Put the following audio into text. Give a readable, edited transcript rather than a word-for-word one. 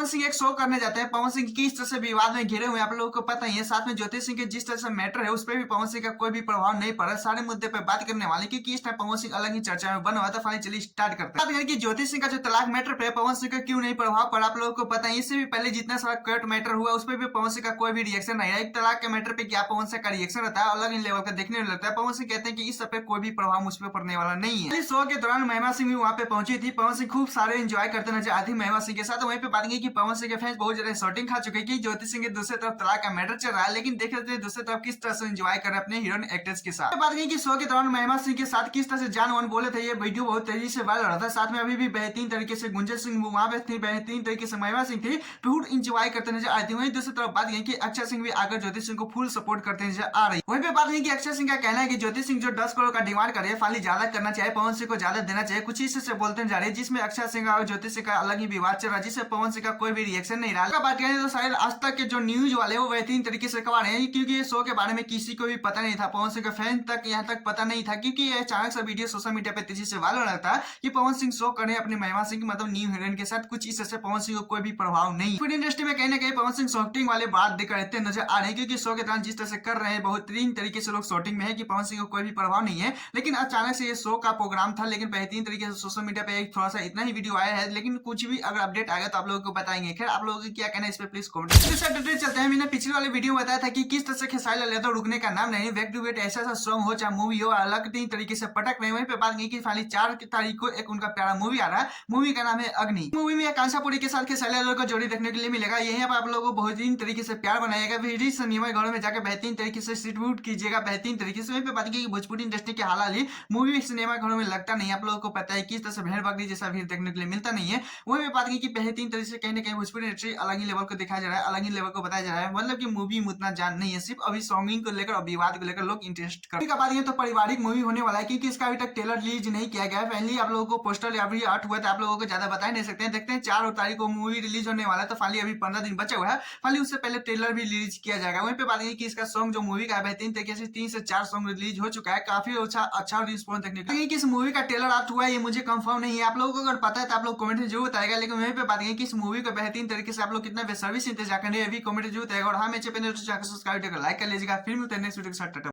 पवन सिंह एक शो करने जाते हैं। पवन सिंह किस तरह से विवाद में घिरे हुए हैं आप लोगों को पता ही है। साथ में ज्योति सिंह के जिस तरह से मैटर है उस पर भी पवन सिंह का कोई भी प्रभाव नहीं पड़ा। सारे मुद्दे पर बात करने वाले क्योंकि इस टाइम पवन सिंह अलग ही चर्चा में बना हुआ था। फाइनली चलिए स्टार्ट करते हैं कि ज्योति सिंह का जो तलाक मैटर पे पवन सिंह का क्यों नहीं प्रभाव पड़ा आप लोगों को पता है। इससे भी पहले जितना सारा कट मैटर हुआ उस पर भी पवन सिंह का कोई भी रिएक्शन नहीं है। एक तलाक के मैटर पे क्या पवन सिंह का रिएक्शन रहता है अलग ही लेवल का देखने में लगता है। पवन सिंह कहते हैं कि इस सब पे कोई भी प्रभाव मुझ पर पड़ने वाला नहीं है। इस शो के दौरान महिमा सिंह भी वहां पे पहुंची थी। पवन सिंह खूब सारे एंजॉय करते नजर आती थी महिमा सिंह के साथ। वहीं पे बात की कि पवन सिंह के फैंस बहुत ज्यादा शॉटिंग खा चुके कि ज्योति सिंह के दूसरी तरफ तलाक का मैटर चल रहा है, लेकिन देख रहे थे दूसरी तरफ किस तरह से एंजॉय कर रहे हैं अपने हीरोइन एक्ट्रेस के साथ। बात की कि शो के दौरान महिमा सिंह के साथ किस तरह से जान वन बोले थे, ये वीडियो बहुत तेजी से वायरल रहा था। साथ में अभी भी बेहतरीन तरीके से गुंजन सिंह वहां पे थी, बेहतरीन तरीके से महिमा सिंह थी, बहुत इंजॉय करते नजर आती। वहीं दूसरी तरफ बात की अक्षय सिंह भी आकर ज्योति सिंह को फुल सपोर्ट करते नजर आ रही। वहीं पे बात की अक्षय सिंह का कहना है कि ज्योति सिंह जो 10 करोड़ का डिमांड कर रही है फाइनली ज्यादा करना चाहिए, पवन सिंह को ज्यादा देना चाहिए, कुछ इसी से बोलते जा रहे हैं। जिसमें अक्षय सिंह और ज्योति सिंह का अलग ही विवाद चल रहा है, जिससे पवन सिंह का कोई भी रिएक्शन नहीं रहा। बात करें तो शायद आज तक के जो न्यूज वाले वो बेहतरीन तरीके से करवा रहे हैं, क्योंकि ये शो के बारे में किसी को भी पता नहीं था। पवन सिंह के फैन तक यहाँ तक पता नहीं था, क्योंकि ये अचानक से वीडियो सोशल मीडिया पे तेजी से वायरल रहा था कि पवन सिंह शो करे अपनी महिमा सिंह मतलब न्यू हीरोइन के साथ। कुछ इससे पवन सिंह को कोई भी प्रभाव नहीं। फिल्म इंडस्ट्री में कहीं ना कहीं पवन सिंह शॉटिंग वाले बात दिख रहते नजर आ रहे हैं, क्योंकि शो के दौरान जिस तरह से कर रहे हैं बेहतरीन तरीके से लोग शॉटिंग में है कि पवन सिंह को कोई भी प्रभाव नहीं है। लेकिन अचानक से ये शो का प्रोग्राम था, लेकिन बेहतरीन तरीके से सोशल मीडिया पे थोड़ा सा इतना ही वीडियो आया है, लेकिन कुछ भी अगर अपडेट आएगा तो आप लोगों को बताएंगे। खैर आप लोगों को क्या कहना है इस पे प्लीज कमेंट चलते हैं। मैंने पिछले वाले वीडियो में बताया था कि किस तरह से खेसारी लाल यादव रुकने का नाम नहीं, बैक टू बैक ऐसा सॉन्ग हो चाहे मूवी हो अलग तरीके से पटक रहे। वहीं पे बात की फाइनली 4 तारीख को एक उनका प्यारा मूवी आ रहा है, मूवी का नाम है अग्नि। मूवी में कांसापुरी के साथ खेसारी लाल का जोड़ी देखने के लिए मिलेगा। यहीं पर आप लोगों को बेहतरीन तरीके से प्यार बनाएगा, सिनेमा घरों में जाकर बेहतरीन तरीके से डिस्ट्रीब्यूट कीजिएगा बेहतरीन तरीके से। वहीं पे बात की भोजपुरी इंडस्ट्री के हाल ही मूवी सिनेमा घरों में लगता नहीं, आप लोगों को पता है किस तरह से भेड़ बकरी जैसा भीड़ देखने के लिए मिलता नहीं है। वहीं पे बात की बेहतरीन तरीके से कहीं ना कहीं भोजपुरी इंडस्ट्री अलग ही लेवल को दिखाया जा रहा है, अलग ही लेवल को बताया जा रहा है। मतलब कि मूवी में उतना जान नहीं है, सिर्फ अभी सॉन्गिंग को लेकर और विवाद को लेकर लोग इंटरेस्ट कर बात तो पारिवारिक मूवी होने वाला है, क्योंकि इसका अभी तक ट्रेलर रिलीज नहीं किया गया है। फाइनली आप लोगों को पोस्टर अभी आर्ट हुआ था, आप लोगों को ज्यादा बता नहीं सकते हैं। देखते हैं 4 तारीख को मूवी रिलीज होने वाला है, तो फाइनली अभी 15 दिन बचा हुआ है। फाइनली उससे पहले ट्रेलर भी रिलीज किया जाएगा। वहीं पे बात की कि इसका सॉन्ग जो मूवी का बेहतरीन तरीके से 3 से 4 सॉन्ग रिलीज हो चुका है, काफी अच्छा रिस्पॉन्स देखने को। लेकिन इस मूवी का ट्रेलर आर्ट हुआ है ये मुझे कंफर्म नहीं है। आप लोगों को अगर पता है तो आप लोग कमेंट में जरूर बताएगा। लेकिन वहीं पे बात की कि इस मूवी को बेहतरीन तरीके से आप लोग कितना बेसब्री से इंतजार कर रहे हैं अभी कमेंट जरूर बताएगा। और हाँ मेरे चैनल को सब्सक्राइब कर लाइक कर लीजिएगा। फिर मिलते हैं नेक्स्ट वीडियो के साथ।